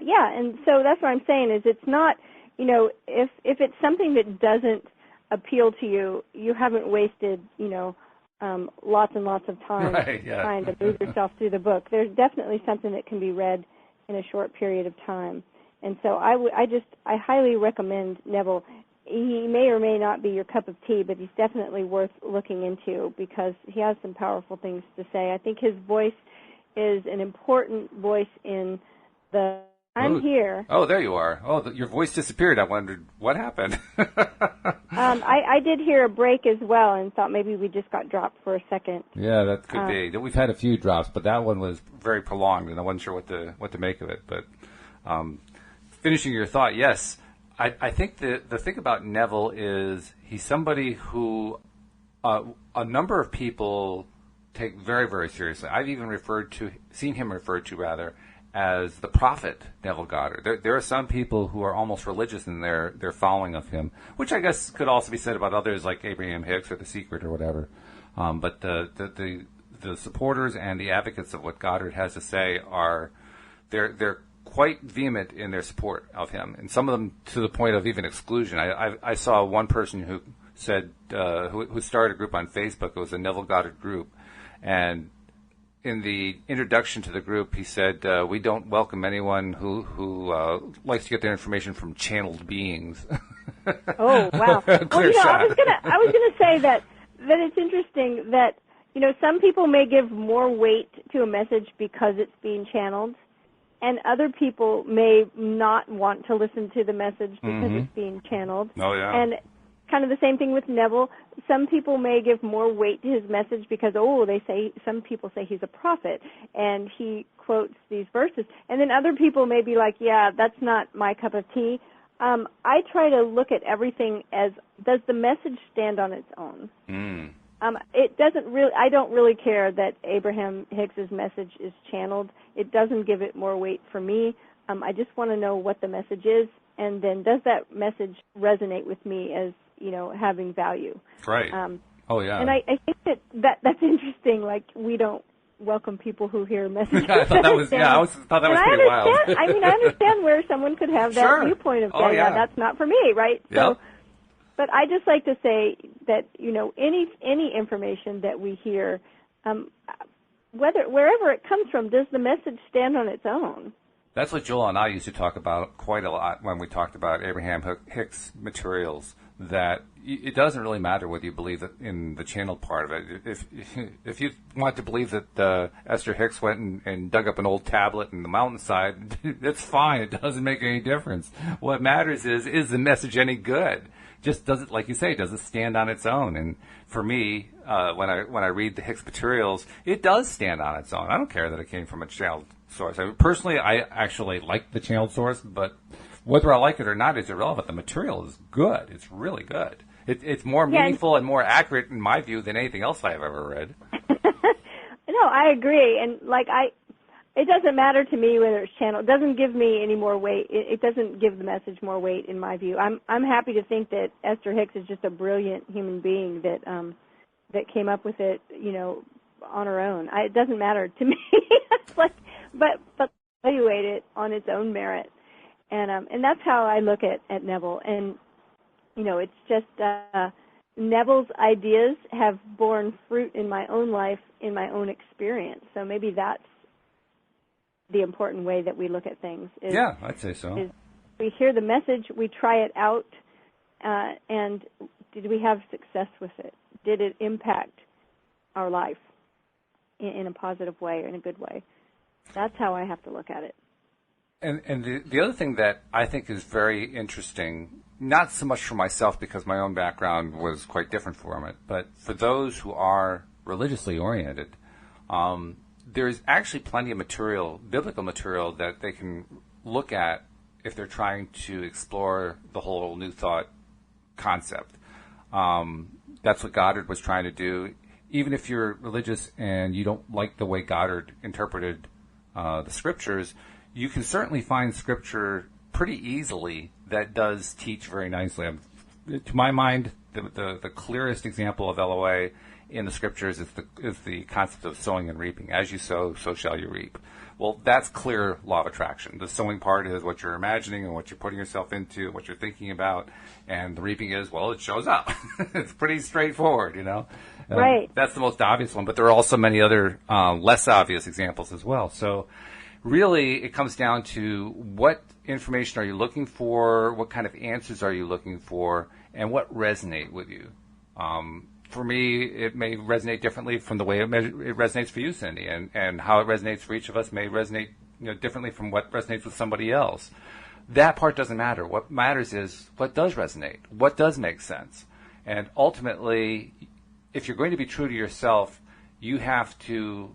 Yeah, and so that's what I'm saying is it's not, if it's something that doesn't appeal to you, you haven't wasted, lots and lots of time trying to move yourself through the book. There's definitely something that can be read in a short period of time. And so I highly recommend Neville. He may or may not be your cup of tea, but he's definitely worth looking into because he has some powerful things to say. I think his voice is an important voice in the I'm here. Oh, there you are. Oh, your voice disappeared. I wondered what happened. I did hear a break as well and thought maybe we just got dropped for a second. Yeah, that could be. We've had a few drops, but that one was very prolonged, and I wasn't sure what to make of it. But finishing your thought, yes, I think the thing about Neville is he's somebody who a number of people take very, very seriously. I've even seen him referred to as the prophet Neville Goddard. There are some people who are almost religious in their following of him, which I guess could also be said about others like Abraham Hicks or The Secret or whatever. But the supporters and the advocates of what Goddard has to say they're quite vehement in their support of him, and some of them to the point of even exclusion. I saw one person who said who started a group on Facebook. It was a Neville Goddard group, and in the introduction to the group, he said, "We don't welcome anyone who likes to get their information from channeled beings." Oh wow! Clear shot. I was gonna say that it's interesting that some people may give more weight to a message because it's being channeled, and other people may not want to listen to the message because it's being channeled. Oh yeah. And kind of the same thing with Neville. Some people may give more weight to his message because, some people say he's a prophet and he quotes these verses. And then other people may be like, yeah, that's not my cup of tea. I try to look at everything as, does the message stand on its own? It doesn't really, I don't really care that Abraham Hicks's message is channeled. It doesn't give it more weight for me. I just want to know what the message is, and then does that message resonate with me as having value. Right. Oh, yeah. And I think that's interesting. Like, we don't welcome people who hear messages. I thought that was pretty wild. I understand where someone could have that viewpoint of, that's not for me, right? Yep. So, but I just like to say that, any information that we hear, wherever it comes from, does the message stand on its own? That's what Joel and I used to talk about quite a lot when we talked about Abraham Hicks materials, that it doesn't really matter whether you believe in the channeled part of it. If you want to believe that Esther Hicks went and dug up an old tablet in the mountainside, that's fine. It doesn't make any difference. What matters is the message any good? Just does it, like you say, does it stand on its own? And for me, when I read the Hicks materials, it does stand on its own. I don't care that it came from a channeled source. Personally, I actually like the channeled source, but whether I like it or not is irrelevant. The material is good. It's really good. It's more meaningful and more accurate, in my view, than anything else I've ever read. No, I agree. And it doesn't matter to me whether it's channeled. It doesn't give me any more weight. It doesn't give the message more weight, in my view. I'm happy to think that Esther Hicks is just a brilliant human being that came up with it, on her own. It doesn't matter to me. but evaluate it on its own merit, and that's how I look at Neville. And it's just Neville's ideas have borne fruit in my own life, in my own experience. So maybe that's the important way that we look at things. Yeah, I'd say so. We hear the message, we try it out, and did we have success with it? Did it impact our life in a positive way or in a good way? That's how I have to look at it. And the other thing that I think is very interesting, not so much for myself because my own background was quite different from it, but for those who are religiously oriented, there's actually plenty of material, biblical material, that they can look at if they're trying to explore the whole New Thought concept. That's what Goddard was trying to do. Even if you're religious and you don't like the way Goddard interpreted the scriptures, you can certainly find scripture pretty easily that does teach very nicely. To my mind, the clearest example of LOA in the scriptures is the concept of sowing and reaping. As you sow, so shall you reap. Well, that's clear law of attraction. The sowing part is what you're imagining and what you're putting yourself into, what you're thinking about, and the reaping is, well, it shows up. It's pretty straightforward, Right. That's the most obvious one, but there are also many other less obvious examples as well. So really, it comes down to what information are you looking for, what kind of answers are you looking for, and what resonate with you. For me, it may resonate differently from the way it resonates for you, Cindie, and how it resonates for each of us may resonate differently from what resonates with somebody else. That part doesn't matter. What matters is what does resonate, what does make sense. And ultimately, if you're going to be true to yourself, you have to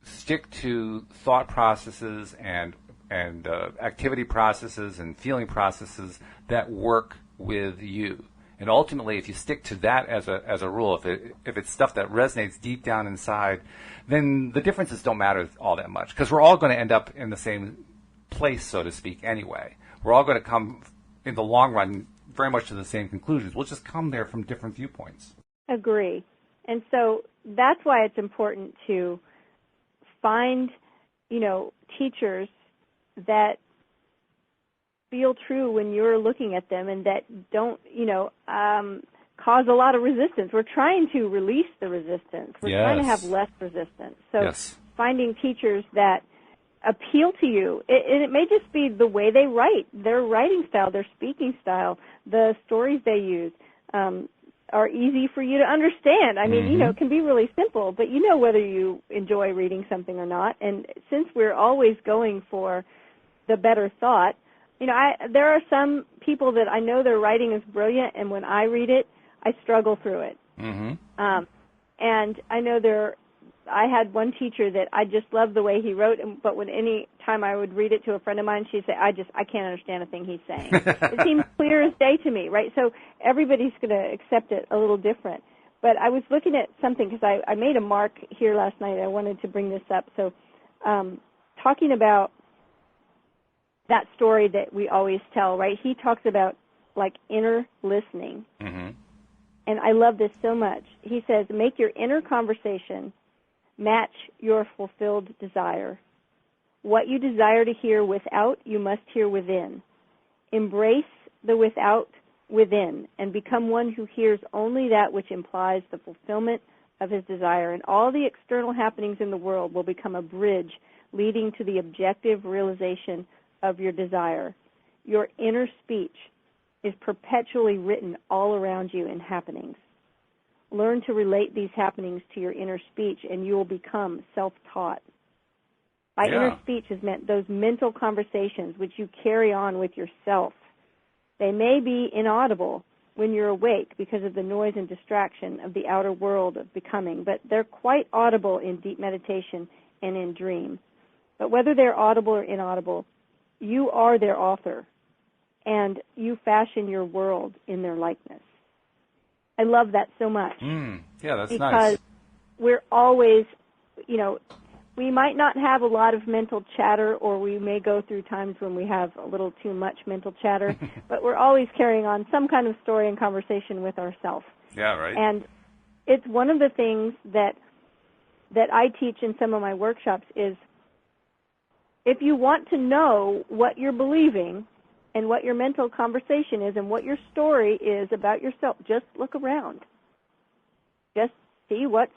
stick to thought processes and activity processes and feeling processes that work with you. And ultimately, if you stick to that as a rule, if it's stuff that resonates deep down inside, then the differences don't matter all that much, because we're all going to end up in the same place, so to speak, anyway. We're all going to come, in the long run, very much to the same conclusions. We'll just come there from different viewpoints. Agree. And so that's why it's important to find, teachers that feel true when you're looking at them and that don't, cause a lot of resistance. We're trying to release the resistance. We're trying to have less resistance. So finding teachers that appeal to you, and it may just be the way they write, their writing style, their speaking style, the stories they use are easy for you to understand. I mean, it can be really simple, but whether you enjoy reading something or not. And since we're always going for the better thought, there are some people that I know their writing is brilliant, and when I read it, I struggle through it. Mm-hmm. And I know I had one teacher that I just loved the way he wrote, but when any time I would read it to a friend of mine, she'd say, I can't understand a thing he's saying. It seems clear as day to me, right? So everybody's going to accept it a little different. But I was looking at something, because I made a mark here last night. I wanted to bring this up. So talking about that story that we always tell, right? He talks about, inner listening. Mm-hmm. And I love this so much. He says, make your inner conversation match your fulfilled desire. What you desire to hear without, you must hear within. Embrace the without within and become one who hears only that which implies the fulfillment of his desire, and all the external happenings in the world will become a bridge leading to the objective realization of your desire. Your inner speech is perpetually written all around you in happenings. Learn to relate these happenings to your inner speech, and you will become self-taught. By inner speech is meant those mental conversations which you carry on with yourself. They may be inaudible when you're awake because of the noise and distraction of the outer world of becoming, but they're quite audible in deep meditation and in dream. But whether they're audible or inaudible, you are their author, and you fashion your world in their likeness. I love that so much. Yeah, that's because nice. Because we're always, we might not have a lot of mental chatter, or we may go through times when we have a little too much mental chatter, but we're always carrying on some kind of story and conversation with ourselves. Yeah, right. And it's one of the things that I teach in some of my workshops is if you want to know what you're believing and what your mental conversation is and what your story is about yourself, just look around. Just see what's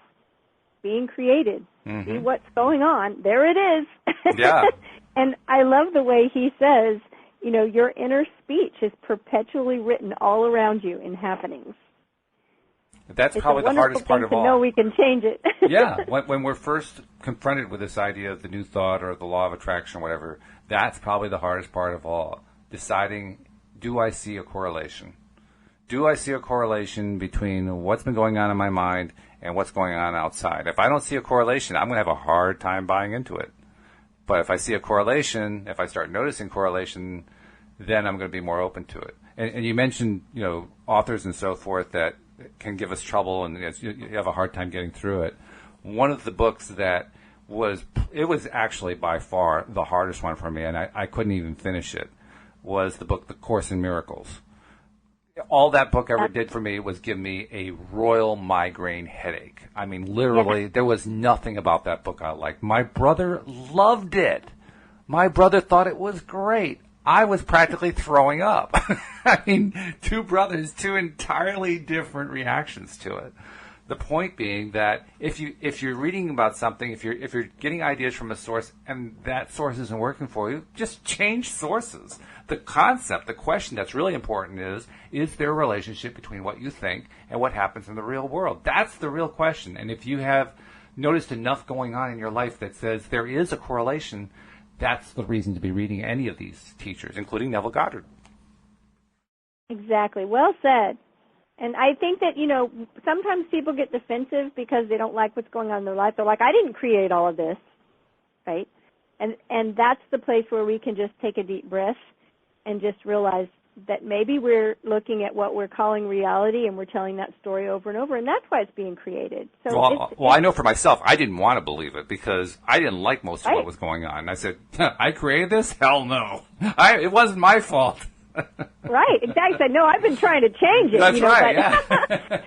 being created. See what's going on. There it is. Yeah. And I love the way he says, your inner speech is perpetually written all around you in happenings. That's probably the hardest part of all. It's a wonderful thing to know we can change it. Yeah. When we're first confronted with this idea of the new thought or the law of attraction or whatever, that's probably the hardest part of all. Deciding, do I see a correlation? Do I see a correlation between what's been going on in my mind and what's going on outside? If I don't see a correlation, I'm going to have a hard time buying into it. But if I see a correlation, if I start noticing correlation, then I'm going to be more open to it. And you mentioned, authors and so forth that can give us trouble and you have a hard time getting through it. One of the books that was actually by far the hardest one for me, and I couldn't even finish it, was the book The Course in Miracles. All that book ever did for me was give me a royal migraine headache. I mean, literally, there was nothing about that book I liked. My brother loved it. My brother thought it was great. I was practically throwing up. I mean, two brothers, two entirely different reactions to it. The point being that if you're reading about something, if you're getting ideas from a source and that source isn't working for you, just change sources. The concept, the question that's really important is there a relationship between what you think and what happens in the real world? That's the real question. And if you have noticed enough going on in your life that says there is a correlation, that's the reason to be reading any of these teachers, including Neville Goddard. Exactly. Well said. And I think that, sometimes people get defensive because they don't like what's going on in their life. They're like, I didn't create all of this, right? And that's the place where we can just take a deep breath and just realize that maybe we're looking at what we're calling reality and we're telling that story over and over, and that's why it's being created. So well, I know for myself, I didn't want to believe it because I didn't like most of what was going on. I said, I created this? Hell no. It wasn't my fault. Right, exactly. I know I've been trying to change it. That's right, yeah.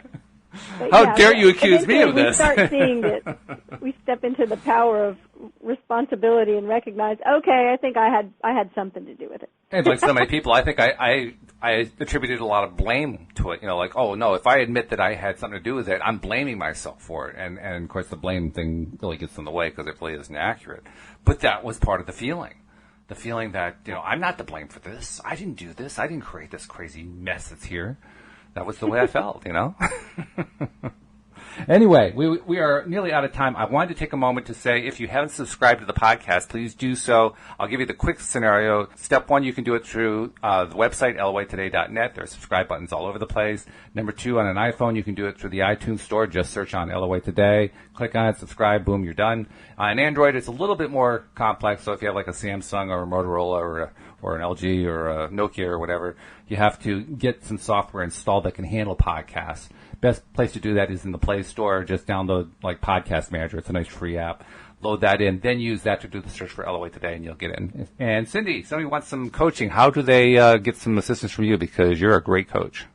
How dare you accuse me of this? We start seeing that we step into the power of responsibility and recognize, okay, I think I had something to do with it. And like so many people, I think I attributed a lot of blame to it. Like, oh no, if I admit that I had something to do with it, I'm blaming myself for it. And of course the blame thing really gets in the way because it really isn't accurate. But that was part of the feeling. The feeling that, I'm not to blame for this. I didn't do this. I didn't create this crazy mess that's here. That was the way I felt, Anyway, we are nearly out of time. I wanted to take a moment to say, if you haven't subscribed to the podcast, please do so. I'll give you the quick scenario. Step one, you can do it through the website, loatoday.net. There are subscribe buttons all over the place. Number two, on an iPhone, you can do it through the iTunes store. Just search on LOA Today. Click on it, subscribe, boom, you're done. On Android, it's a little bit more complex. So if you have like a Samsung or a Motorola or an LG or a Nokia or whatever, you have to get some software installed that can handle podcasts. Best place to do that is in the Play Store. Just download like Podcast Manager. It's a nice free app. Load that in, then use that to do the search for LOA Today, and you'll get in. And Cindie, somebody wants some coaching. How do they get some assistance from you? Because you're a great coach.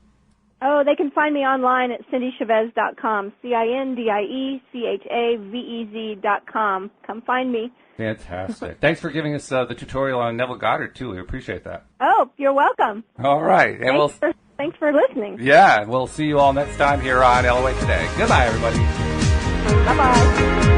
Oh, they can find me online at cindiechavez.com, CINDIECHAVEZ.com. Come find me. Fantastic. Thanks for giving us the tutorial on Neville Goddard, too. We appreciate that. Oh, you're welcome. All right. And thanks for listening. Yeah, we'll see you all next time here on LOA Today. Goodbye, everybody. Bye-bye.